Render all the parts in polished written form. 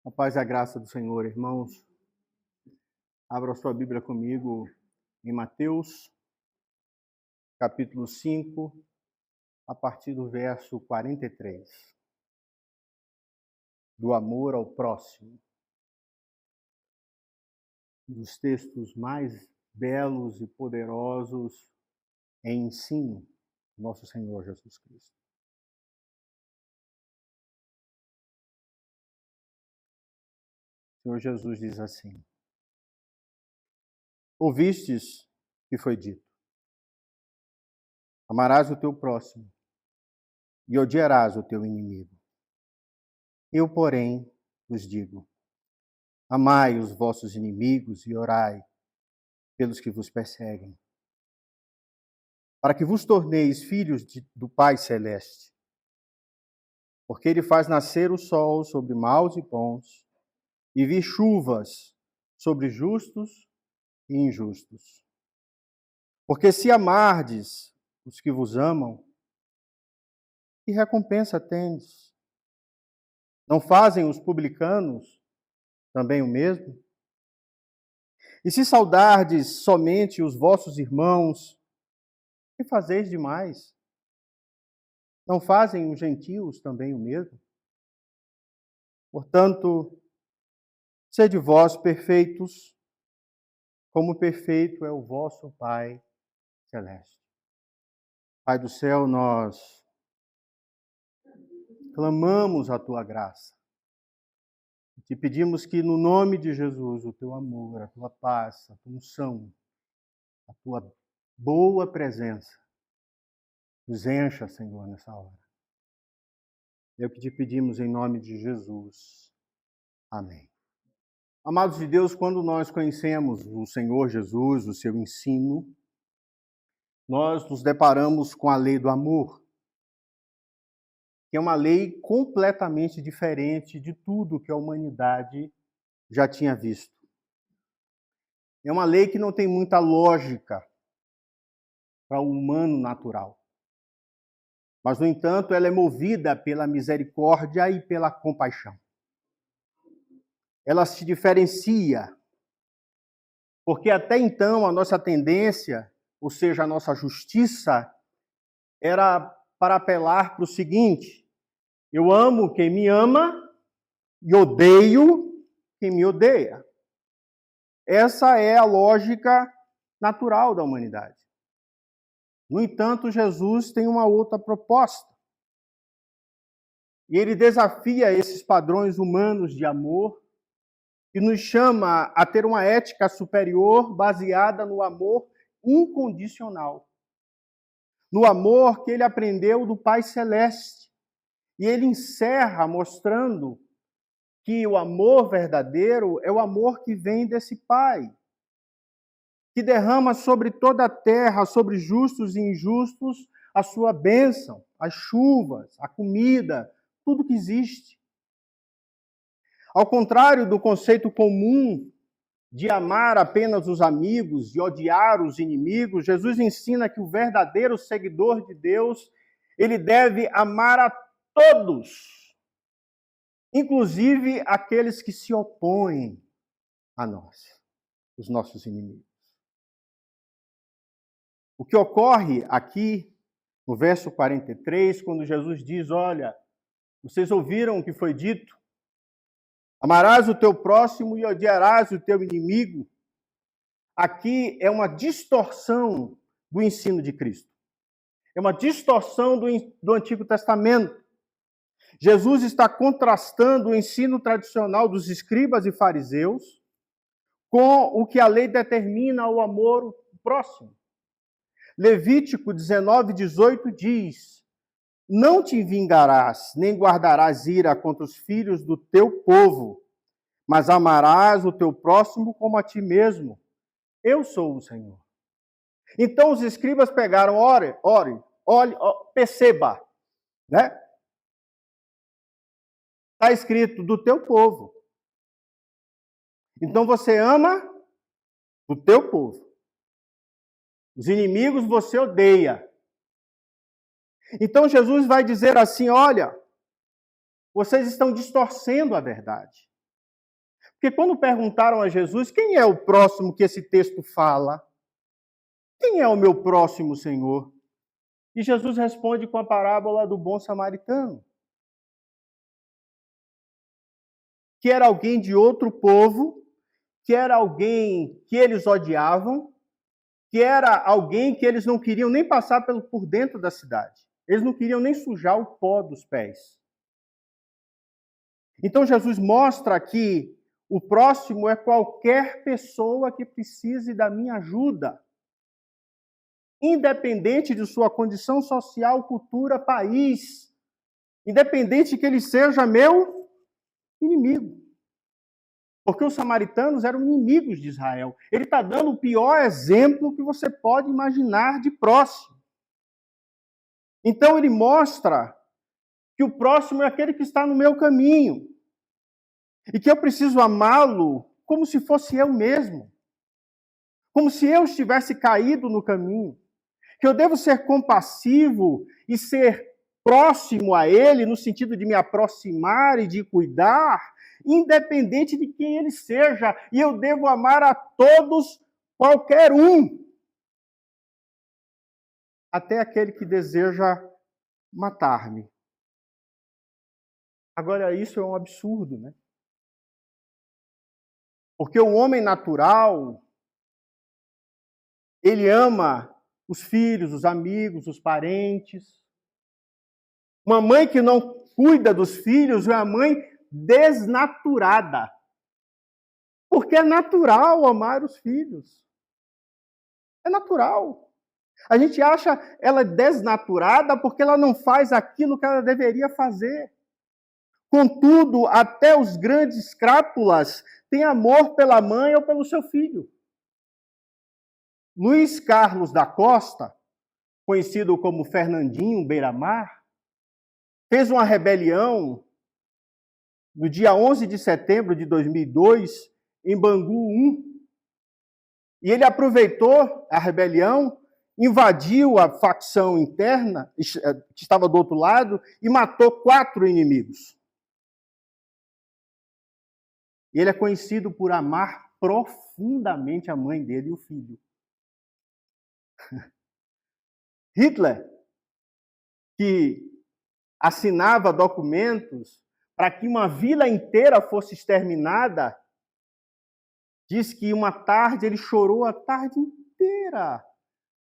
A paz e a graça do Senhor, irmãos. Abra a sua Bíblia comigo em Mateus, capítulo 5, a partir do verso 43. Do amor ao próximo. Um dos textos mais belos e poderosos em ensino do nosso Senhor Jesus Cristo. O Senhor Jesus diz assim: ouvistes que foi dito: amarás o teu próximo e odiarás o teu inimigo. Eu, porém, vos digo: amai os vossos inimigos e orai pelos que vos perseguem, para que vos torneis filhos do Pai Celeste. Porque ele faz nascer o sol sobre maus e bons, e vir chuvas sobre justos e injustos. Porque se amardes os que vos amam, que recompensa tendes? Não fazem os publicanos também o mesmo? E se saudardes somente os vossos irmãos, que fazeis demais? Não fazem os gentios também o mesmo? Portanto, sede vós perfeitos, como perfeito é o vosso Pai Celeste. Pai do céu, nós clamamos a tua graça. Te pedimos que, no nome de Jesus, o teu amor, a tua paz, a tua unção, a tua boa presença, nos encha, Senhor, nessa hora. É o que te pedimos em nome de Jesus. Amém. Amados de Deus, quando nós conhecemos o Senhor Jesus, o seu ensino, nós nos deparamos com a lei do amor, que é uma lei completamente diferente de tudo que a humanidade já tinha visto. É uma lei que não tem muita lógica para o humano natural. Mas, no entanto, ela é movida pela misericórdia e pela compaixão. Ela se diferencia, porque até então a nossa tendência, ou seja, a nossa justiça, era para apelar para o seguinte: eu amo quem me ama e odeio quem me odeia. Essa é a lógica natural da humanidade. No entanto, Jesus tem uma outra proposta. E ele desafia esses padrões humanos de amor e nos chama a ter uma ética superior baseada no amor incondicional. No amor que ele aprendeu do Pai Celeste. E ele encerra mostrando que o amor verdadeiro é o amor que vem desse Pai, que derrama sobre toda a terra, sobre justos e injustos, a sua bênção, as chuvas, a comida, tudo que existe. Ao contrário do conceito comum de amar apenas os amigos e odiar os inimigos, Jesus ensina que o verdadeiro seguidor de Deus, ele deve amar a todos, inclusive aqueles que se opõem a nós, os nossos inimigos. O que ocorre aqui, no verso 43, quando Jesus diz: olha, vocês ouviram o que foi dito? Amarás o teu próximo e odiarás o teu inimigo. Aqui é uma distorção do ensino de Cristo. É uma distorção do Antigo Testamento. Jesus está contrastando o ensino tradicional dos escribas e fariseus com o que a lei determina o amor próximo. Levítico 19:18 diz: não te vingarás, nem guardarás ira contra os filhos do teu povo, mas amarás o teu próximo como a ti mesmo. Eu sou o Senhor. Então os escribas pegaram, olhe, perceba, né? Está escrito do teu povo. Então você ama o teu povo. Os inimigos você odeia. Então Jesus vai dizer assim: olha, vocês estão distorcendo a verdade. Porque quando perguntaram a Jesus, quem é o próximo que esse texto fala? Quem é o meu próximo, Senhor? E Jesus responde com a parábola do bom samaritano, que era alguém de outro povo, que era alguém que eles odiavam, que era alguém que eles não queriam nem passar por dentro da cidade. Eles não queriam nem sujar o pó dos pés. Então Jesus mostra que o próximo é qualquer pessoa que precise da minha ajuda, independente de sua condição social, cultura, país, independente que ele seja meu inimigo. Porque os samaritanos eram inimigos de Israel. Ele está dando o pior exemplo que você pode imaginar de próximo. Então ele mostra que o próximo é aquele que está no meu caminho. E que eu preciso amá-lo como se fosse eu mesmo. Como se eu estivesse caído no caminho. Que eu devo ser compassivo e ser próximo a ele, no sentido de me aproximar e de cuidar, independente de quem ele seja. E eu devo amar a todos, qualquer um. Até aquele que deseja matar-me. Agora, isso é um absurdo, né? Porque o homem natural, ele ama os filhos, os amigos, os parentes. Uma mãe que não cuida dos filhos é uma mãe desnaturada. Porque é natural amar os filhos. É natural. A gente acha ela desnaturada porque ela não faz aquilo que ela deveria fazer. Contudo, até os grandes crápulas têm amor pela mãe ou pelo seu filho. Luiz Carlos da Costa, conhecido como Fernandinho Beiramar, fez uma rebelião no dia 11 de setembro de 2002, em Bangu 1. E ele aproveitou a rebelião, invadiu a facção interna, que estava do outro lado, e matou 4 inimigos. E ele é conhecido por amar profundamente a mãe dele e o filho. Hitler, que assinava documentos para que uma vila inteira fosse exterminada, diz que uma tarde ele chorou a tarde inteira,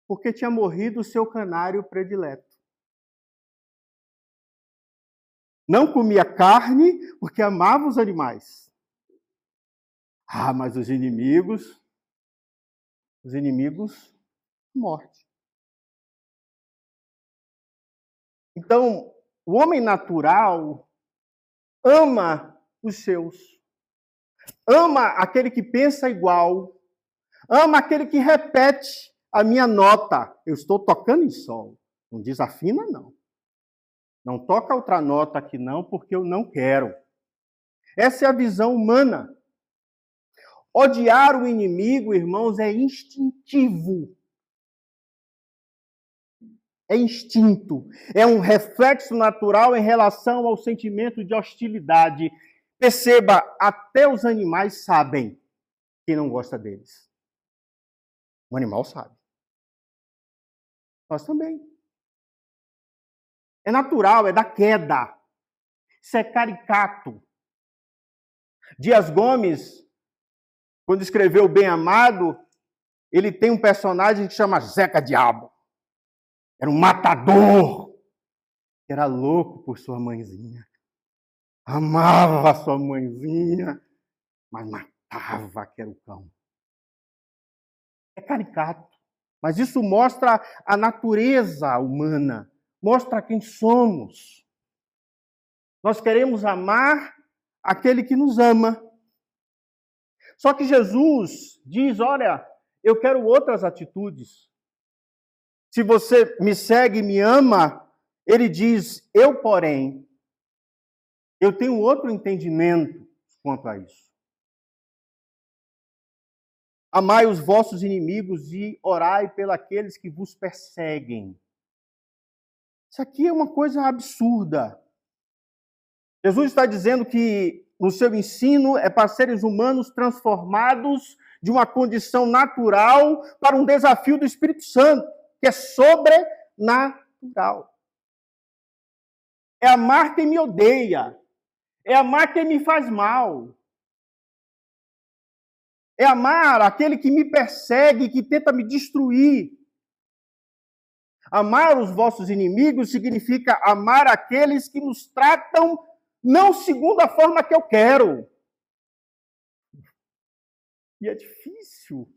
porque tinha morrido o seu canário predileto. Não comia carne, porque amava os animais. Mas os inimigos, morte. Então, o homem natural ama os seus. Ama aquele que pensa igual. Ama aquele que repete a minha nota. Eu estou tocando em sol. Não desafina, não. Não toca outra nota aqui, não, porque eu não quero. Essa é a visão humana. Odiar o inimigo, irmãos, é instintivo. É instinto. É um reflexo natural em relação ao sentimento de hostilidade. Perceba, até os animais sabem que não gosta deles. O animal sabe. Nós também. É natural, é da queda. Isso é caricato. Dias Gomes, quando escreveu Bem Amado, ele tem um personagem que chama Zeca Diabo. Era um matador. Era louco por sua mãezinha. Amava a sua mãezinha, mas matava que era o cão. É caricato. Mas isso mostra a natureza humana. Mostra quem somos. Nós queremos amar aquele que nos ama. Só que Jesus diz, olha, eu quero outras atitudes. Se você me segue e me ama, ele diz, eu, porém, eu tenho outro entendimento quanto a isso. Amai os vossos inimigos e orai pelos que vos perseguem. Isso aqui é uma coisa absurda. Jesus está dizendo que no seu ensino é para seres humanos transformados de uma condição natural para um desafio do Espírito Santo, que é sobrenatural. É amar quem me odeia. É amar quem me faz mal. É amar aquele que me persegue, que tenta me destruir. Amar os vossos inimigos significa amar aqueles que nos tratam não segundo a forma que eu quero. E é difícil.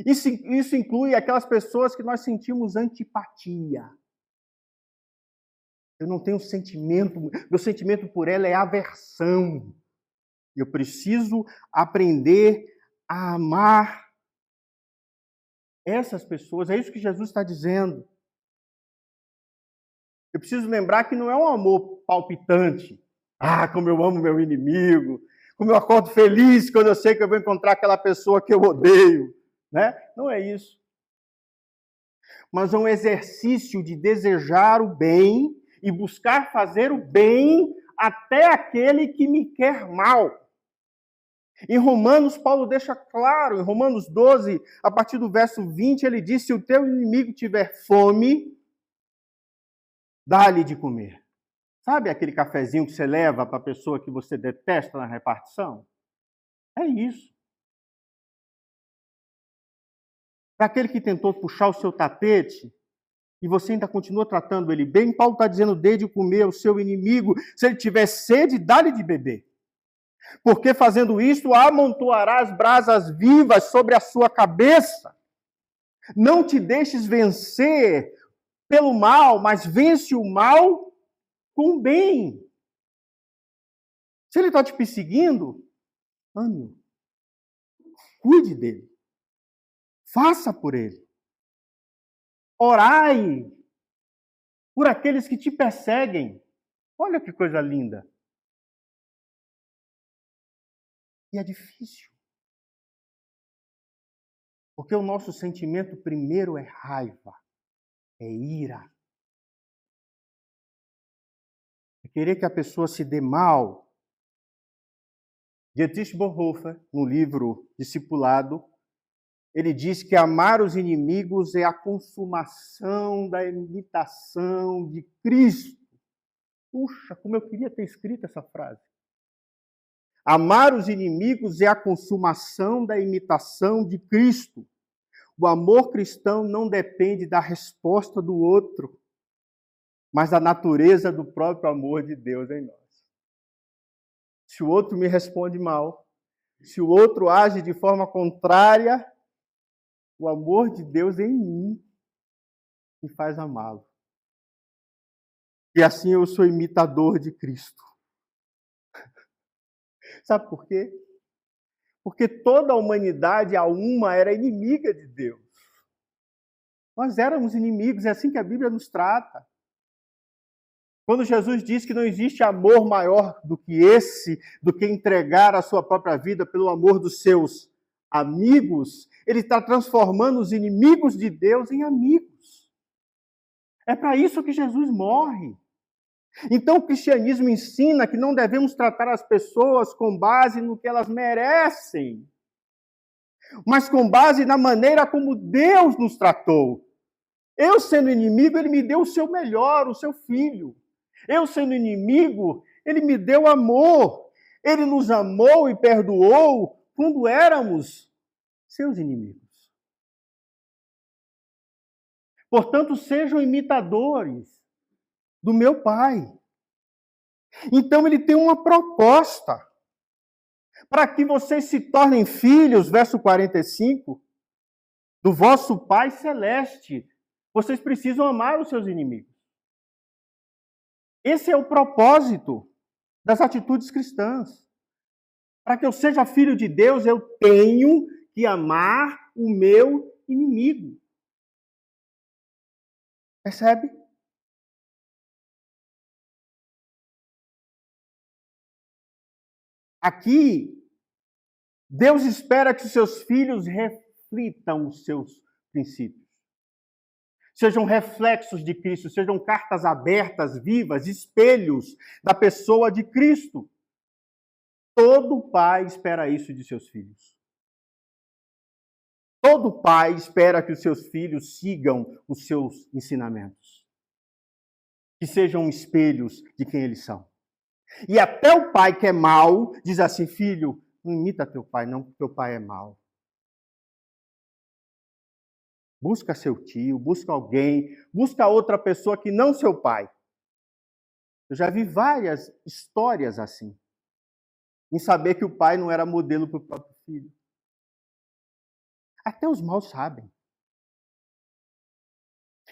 Isso inclui aquelas pessoas que nós sentimos antipatia. Eu não tenho sentimento, meu sentimento por ela é aversão. Eu preciso aprender a amar essas pessoas. É isso que Jesus está dizendo. Eu preciso lembrar que não é um amor palpitante. Ah, como eu amo meu inimigo. Como eu acordo feliz quando eu sei que eu vou encontrar aquela pessoa que eu odeio. Né? Não é isso. Mas é um exercício de desejar o bem e buscar fazer o bem até aquele que me quer mal. Em Romanos, Paulo deixa claro, em Romanos 12, a partir do verso 20, ele diz: se o teu inimigo tiver fome, dá-lhe de comer. Sabe aquele cafezinho que você leva para a pessoa que você detesta na repartição? É isso. Para aquele que tentou puxar o seu tapete e você ainda continua tratando ele bem, Paulo está dizendo: dê de comer ao seu inimigo. Se ele tiver sede, dá-lhe de beber. Porque fazendo isto, amontoarás brasas vivas sobre a sua cabeça. Não te deixes vencer pelo mal, mas vence o mal com o bem. Se ele está te perseguindo, ame-o. Cuide dele. Faça por ele. Orai por aqueles que te perseguem. Olha que coisa linda. E é difícil. Porque o nosso sentimento primeiro é raiva, é ira. É querer que a pessoa se dê mal. Dietrich Bonhoeffer, no livro Discipulado, ele diz que amar os inimigos é a consumação da imitação de Cristo. Puxa, como eu queria ter escrito essa frase. Amar os inimigos é a consumação da imitação de Cristo. O amor cristão não depende da resposta do outro, mas da natureza do próprio amor de Deus em nós. Se o outro me responde mal, se o outro age de forma contrária, o amor de Deus em mim me faz amá-lo. E assim eu sou imitador de Cristo. Sabe por quê? Porque toda a humanidade, a uma, era inimiga de Deus. Nós éramos inimigos, é assim que a Bíblia nos trata. Quando Jesus diz que não existe amor maior do que esse, do que entregar a sua própria vida pelo amor dos seus amigos, ele está transformando os inimigos de Deus em amigos. É para isso que Jesus morre. Então o cristianismo ensina que não devemos tratar as pessoas com base no que elas merecem, mas com base na maneira como Deus nos tratou. Eu sendo inimigo, ele me deu o seu melhor, o seu filho. Eu sendo inimigo, ele me deu amor. Ele nos amou e perdoou quando éramos seus inimigos. Portanto, sejam imitadores do meu Pai. Então, ele tem uma proposta para que vocês se tornem filhos, verso 45, do vosso Pai Celeste. Vocês precisam amar os seus inimigos. Esse é o propósito das atitudes cristãs. Para que eu seja filho de Deus, eu tenho que amar o meu inimigo. Percebe? Aqui, Deus espera que os seus filhos reflitam os seus princípios. sejam reflexos de Cristo, sejam cartas abertas, vivas, espelhos da pessoa de Cristo. Todo pai espera isso de seus filhos. Todo pai espera que os seus filhos sigam os seus ensinamentos, que sejam espelhos de quem eles são. E até o pai que é mau diz assim: filho, não imita teu pai não, porque teu pai é mau. Busca seu tio, busca alguém, busca outra pessoa que não seu pai. Eu já vi várias histórias assim, em saber que o pai não era modelo para o próprio filho. Até os maus sabem.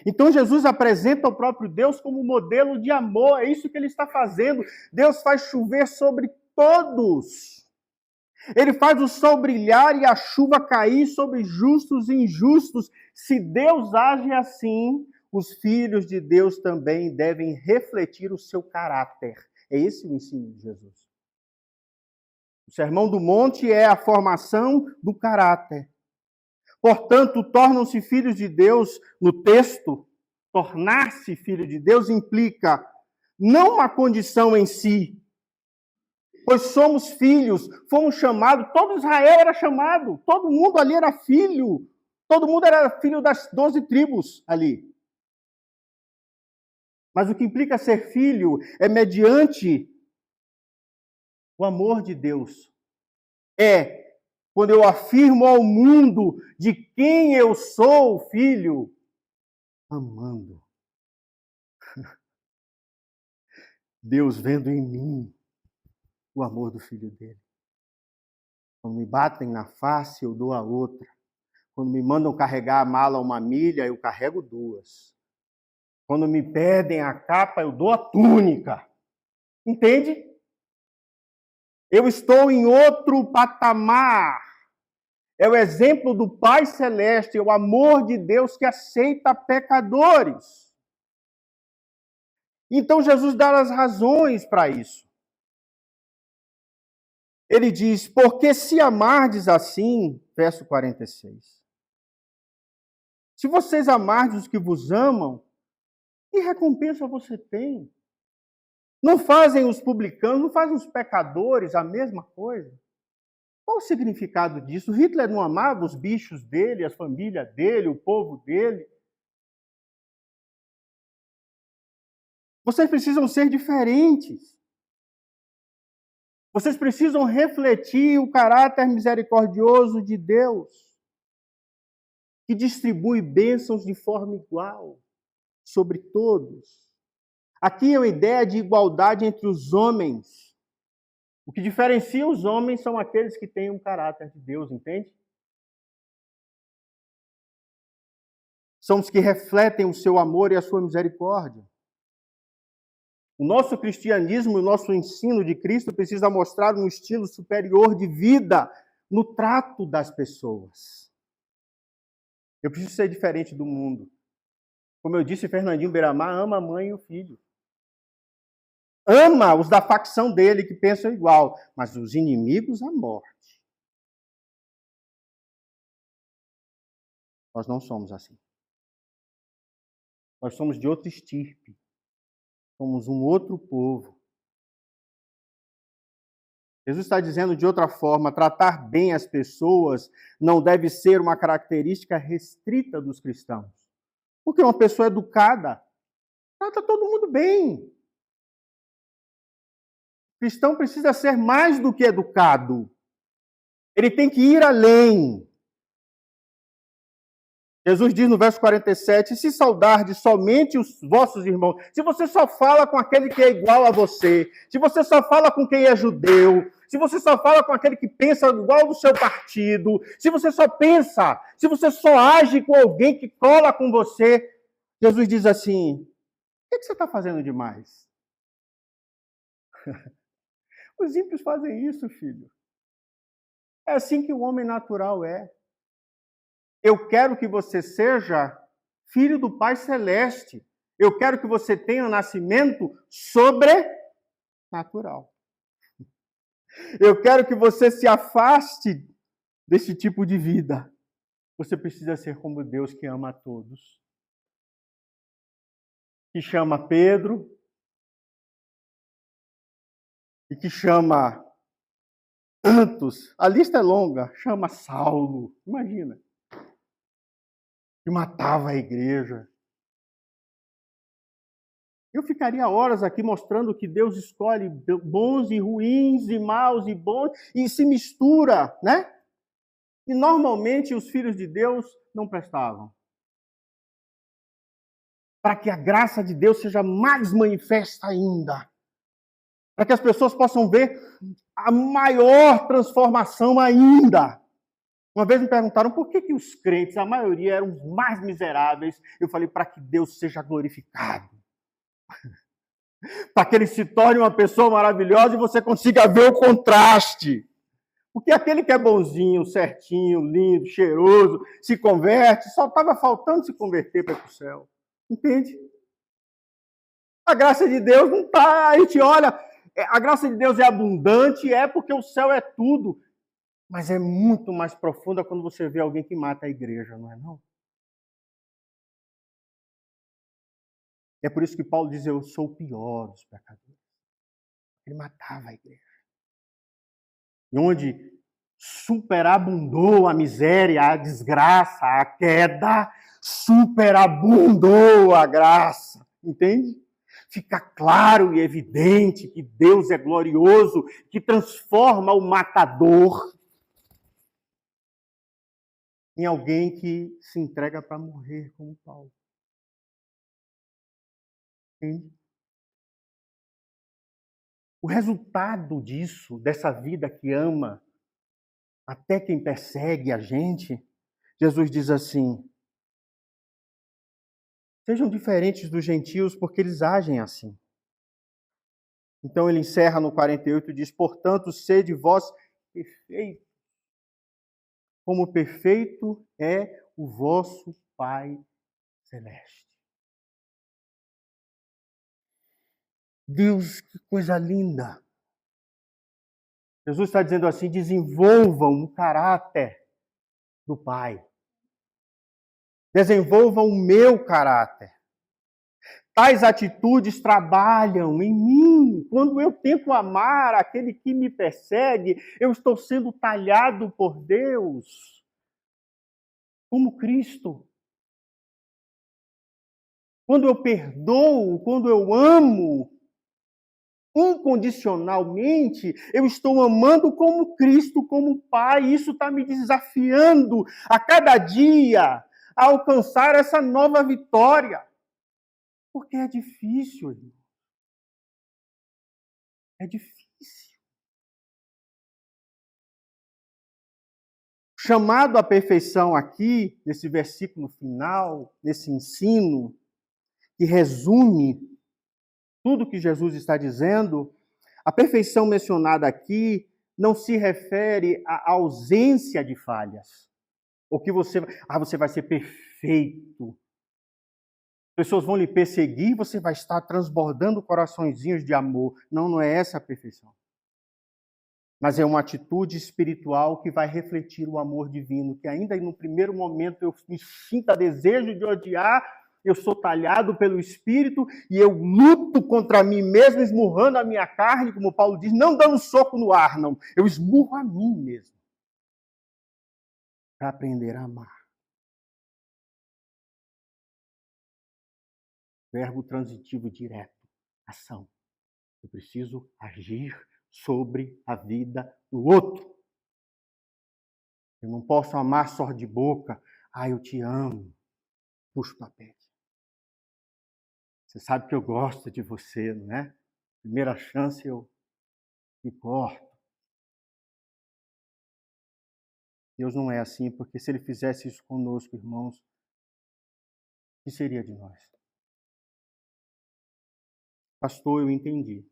Então Jesus apresenta o próprio Deus como modelo de amor, é isso que ele está fazendo. Deus faz chover sobre todos. Ele faz o sol brilhar e a chuva cair sobre justos e injustos. Se Deus age assim, os filhos de Deus também devem refletir o seu caráter. É esse o ensino de Jesus. O Sermão do Monte é a formação do caráter. Portanto, tornam-se filhos de Deus no texto. Tornar-se filho de Deus implica não uma condição em si, pois somos filhos, fomos chamados, todo Israel era chamado, todo mundo ali era filho, todo mundo era filho das 12 tribos ali. Mas o que implica ser filho é mediante o amor de Deus. É quando eu afirmo ao mundo de quem eu sou filho, amando. Deus vendo em mim o amor do filho dele. Quando me batem na face, eu dou a outra. Quando me mandam carregar a mala 1 milha, eu carrego 2. Quando me pedem a capa, eu dou a túnica. Entende? Eu estou em outro patamar. É o exemplo do Pai Celeste, é o amor de Deus que aceita pecadores. Então Jesus dá as razões para isso. Ele diz: porque se amardes assim, verso 46, se vocês amardes os que vos amam, que recompensa você tem? Não fazem os publicanos, não fazem os pecadores a mesma coisa? Qual o significado disso? Hitler não amava os bichos dele, a família dele, o povo dele? Vocês precisam ser diferentes. Vocês precisam refletir o caráter misericordioso de Deus, que distribui bênçãos de forma igual sobre todos. Aqui é uma ideia de igualdade entre os homens. O que diferencia os homens são aqueles que têm um caráter de Deus, entende? São os que refletem o seu amor e a sua misericórdia. O nosso cristianismo, o nosso ensino de Cristo precisa mostrar um estilo superior de vida no trato das pessoas. Eu preciso ser diferente do mundo. Como eu disse, Fernandinho Beiramar ama a mãe e o filho. Ama os da facção dele que pensam igual, mas os inimigos a morte. Nós não somos assim. Nós somos de outra estirpe. Somos um outro povo. Jesus está dizendo de outra forma, tratar bem as pessoas não deve ser uma característica restrita dos cristãos. Porque uma pessoa educada trata todo mundo bem. O cristão precisa ser mais do que educado. Ele tem que ir além. Jesus diz no verso 47, se saudardes somente os vossos irmãos, se você só fala com aquele que é igual a você, se você só fala com quem é judeu, se você só fala com aquele que pensa igual do seu partido, se você só pensa, se você só age com alguém que cola com você, Jesus diz assim, o que você está fazendo demais? Os ímpios fazem isso, filho. É assim que o homem natural é. Eu quero que você seja filho do Pai Celeste. Eu quero que você tenha um nascimento sobrenatural. Eu quero que você se afaste desse tipo de vida. Você precisa ser como Deus que ama a todos. que chama Pedro e que chama tantos. A lista é longa. Chama Saulo. Imagina. Que matava a igreja. Eu ficaria horas aqui mostrando que Deus escolhe bons e ruins, e maus e bons, e se mistura, né? E normalmente os filhos de Deus não prestavam. Para que a graça de Deus seja mais manifesta ainda. Para que as pessoas possam ver a maior transformação ainda. Uma vez me perguntaram por que os crentes, a maioria, eram os mais miseráveis. Eu falei, para que Deus seja glorificado. Para que ele se torne uma pessoa maravilhosa e você consiga ver o contraste. Porque aquele que é bonzinho, certinho, lindo, cheiroso, se converte, só estava faltando se converter para o céu. Entende? A graça de Deus não está... A gente olha, a graça de Deus é abundante, porque o céu é tudo. Mas é muito mais profunda quando você vê alguém que mata a igreja, não é não? É por isso que Paulo diz, eu sou o pior dos pecadores. Ele matava a igreja. E onde superabundou a miséria, a desgraça, a queda, superabundou a graça. Entende? Fica claro e evidente que Deus é glorioso, que transforma o matador em alguém que se entrega para morrer, como Paulo. Entende? O resultado disso, dessa vida que ama até quem persegue a gente, Jesus diz assim, sejam diferentes dos gentios porque eles agem assim. Então ele encerra no 48 e diz, portanto, sede vós perfeitos, como perfeito é o vosso Pai Celeste. Deus, que coisa linda! Jesus está dizendo assim, desenvolvam o caráter do Pai. Desenvolvam o meu caráter. Tais atitudes trabalham em mim. Quando eu tento amar aquele que me persegue, eu estou sendo talhado por Deus, como Cristo. Quando eu perdoo, quando eu amo incondicionalmente, eu estou amando como Cristo, como Pai. Isso está me desafiando a cada dia a alcançar essa nova vitória. Porque é difícil, irmão. É difícil. Chamado à perfeição aqui, nesse versículo final, nesse ensino, que resume tudo que Jesus está dizendo, a perfeição mencionada aqui não se refere à ausência de falhas. Ou que você vai ser perfeito. Pessoas vão lhe perseguir, você vai estar transbordando coraçõezinhos de amor. Não, não é essa a perfeição. Mas é uma atitude espiritual que vai refletir o amor divino, que ainda no primeiro momento eu me sinta desejo de odiar, eu sou talhado pelo Espírito e eu luto contra mim mesmo, esmurrando a minha carne, como Paulo diz, não dando soco no ar, não. Eu esmurro a mim mesmo para aprender a amar. Verbo transitivo direto, ação. Eu preciso agir sobre a vida do outro. Eu não posso amar só de boca. Eu te amo. Puxa o tapete. Você sabe que eu gosto de você, não é? Primeira chance eu me corto. Deus não é assim, porque se Ele fizesse isso conosco, irmãos, o que seria de nós? Pastor, eu entendi.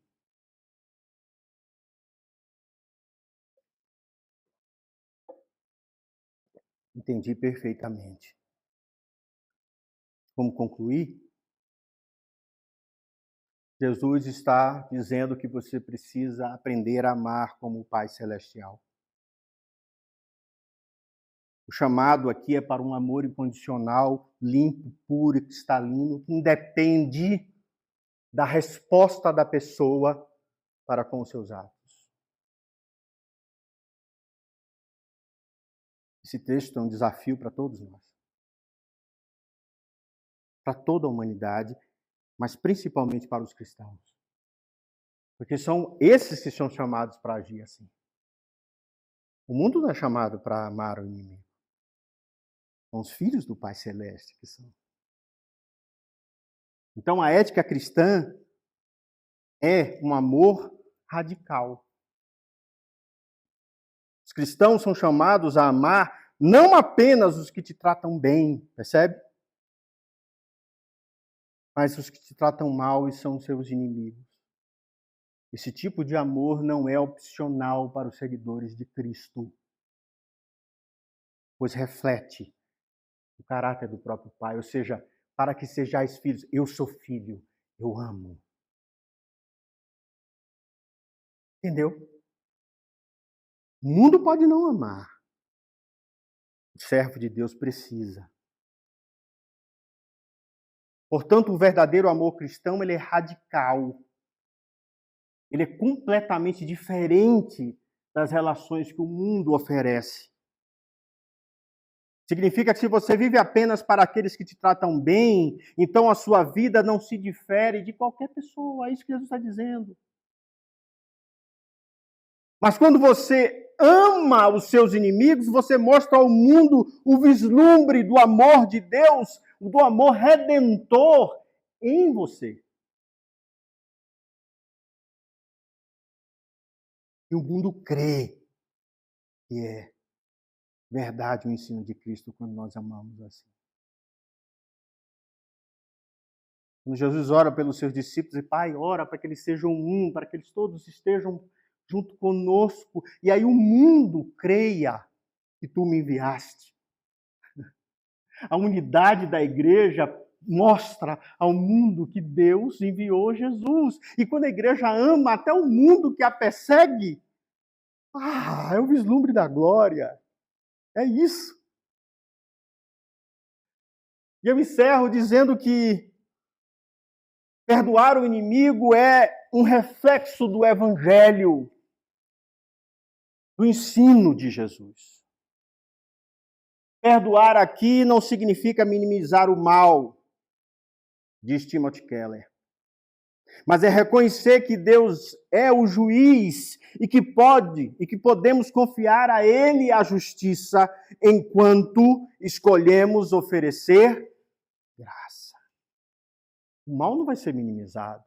Entendi perfeitamente. Como concluir? Jesus está dizendo que você precisa aprender a amar como o Pai Celestial. O chamado aqui é para um amor incondicional, limpo, puro e cristalino, que independe da resposta da pessoa para com os seus atos. Esse texto é um desafio para todos nós. Para toda a humanidade, mas principalmente para os cristãos. Porque são esses que são chamados para agir assim. O mundo não é chamado para amar o inimigo. São os filhos do Pai Celeste que são. Então a ética cristã é um amor radical. Os cristãos são chamados a amar não apenas os que te tratam bem, percebe? Mas os que te tratam mal e são seus inimigos. Esse tipo de amor não é opcional para os seguidores de Cristo, pois reflete o caráter do próprio Pai, ou seja, para que sejais filhos. Eu sou filho, eu amo. Entendeu? O mundo pode não amar. O servo de Deus precisa. Portanto, o verdadeiro amor cristão, ele é radical. Ele é completamente diferente das relações que o mundo oferece. Significa que se você vive apenas para aqueles que te tratam bem, então a sua vida não se difere de qualquer pessoa. É isso que Jesus está dizendo. Mas quando você ama os seus inimigos, você mostra ao mundo o vislumbre do amor de Deus, do amor redentor em você. E o mundo crê que é verdade o ensino de Cristo quando nós amamos assim. Quando Jesus ora pelos seus discípulos, e Pai, ora para que eles sejam um, para que eles todos estejam junto conosco. E aí o mundo creia que tu me enviaste. A unidade da igreja mostra ao mundo que Deus enviou Jesus. E quando a igreja ama até o mundo que a persegue, é o vislumbre da glória. É isso. E eu encerro dizendo que perdoar o inimigo é um reflexo do evangelho, do ensino de Jesus. Perdoar aqui não significa minimizar o mal, diz Timothy Keller. Mas é reconhecer que Deus é o juiz e que podemos confiar a Ele a justiça enquanto escolhemos oferecer graça. O mal não vai ser minimizado.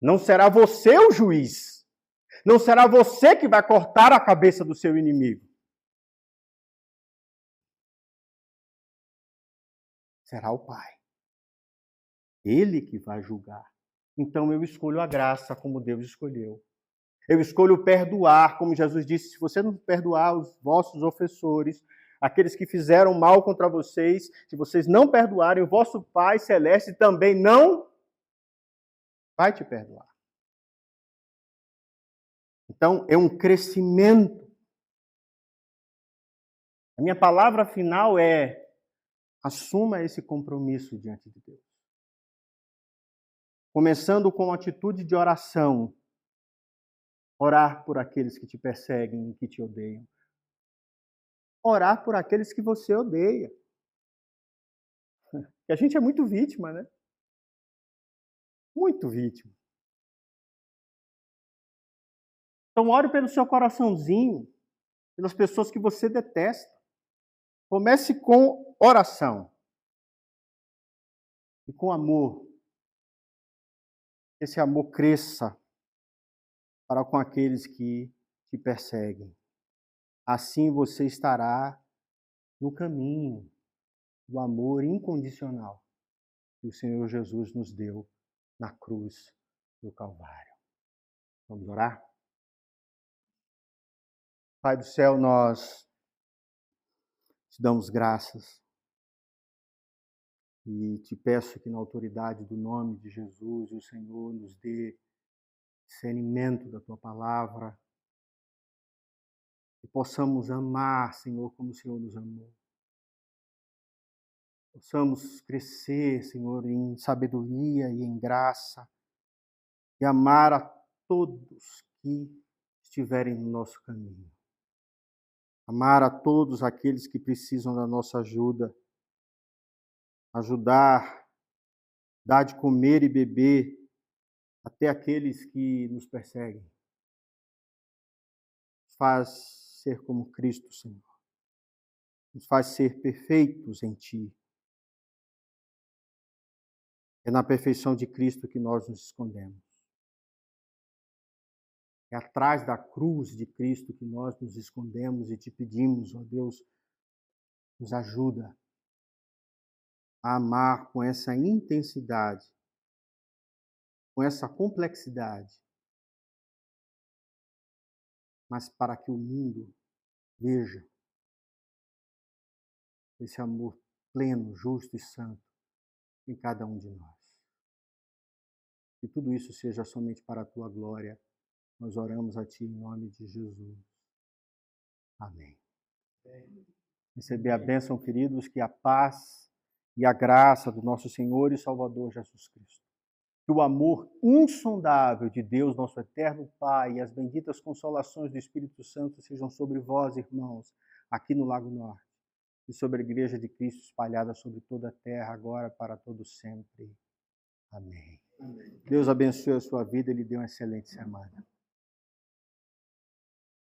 Não será você o juiz. Não será você que vai cortar a cabeça do seu inimigo. Será o Pai. Ele que vai julgar. Então eu escolho a graça como Deus escolheu. Eu escolho perdoar, como Jesus disse, se você não perdoar os vossos ofensores, aqueles que fizeram mal contra vocês, se vocês não perdoarem, o vosso Pai Celeste também não vai te perdoar. Então, é um crescimento. A minha palavra final é: assuma esse compromisso diante de Deus. Começando com uma atitude de oração. Orar por aqueles que te perseguem e que te odeiam. Orar por aqueles que você odeia. E a gente é muito vítima, né? Muito vítima. Então, ore pelo seu coraçãozinho, pelas pessoas que você detesta. Comece com oração e com amor. Esse amor cresça para com aqueles que te perseguem. Assim você estará no caminho do amor incondicional que o Senhor Jesus nos deu na cruz do Calvário. Vamos orar? Pai do céu, nós te damos graças e te peço que na autoridade do nome de Jesus, o Senhor nos dê discernimento da tua palavra, Que possamos amar, Senhor, como o Senhor nos amou. Possamos crescer, Senhor, em sabedoria e em graça. E amar a todos que estiverem no nosso caminho. Amar a todos aqueles que precisam da nossa ajuda. Ajudar, dar de comer e beber até aqueles que nos perseguem. Nos faz ser como Cristo, Senhor. Nos faz ser perfeitos em Ti. É na perfeição de Cristo que nós nos escondemos. É atrás da cruz de Cristo que nós nos escondemos e Te pedimos, ó Deus, nos ajuda a amar com essa intensidade, com essa complexidade, mas para que o mundo veja esse amor pleno, justo e santo em cada um de nós. Que tudo isso seja somente para a Tua glória. Nós oramos a Ti em nome de Jesus. Amém. Receber a bênção, queridos, que a paz e a graça do nosso Senhor e Salvador Jesus Cristo, que o amor insondável de Deus, nosso eterno Pai, e as benditas consolações do Espírito Santo sejam sobre vós, irmãos, aqui no Lago Norte, e sobre a Igreja de Cristo espalhada sobre toda a terra, agora para todo sempre. Amém. Deus abençoe a sua vida e lhe dê uma excelente semana.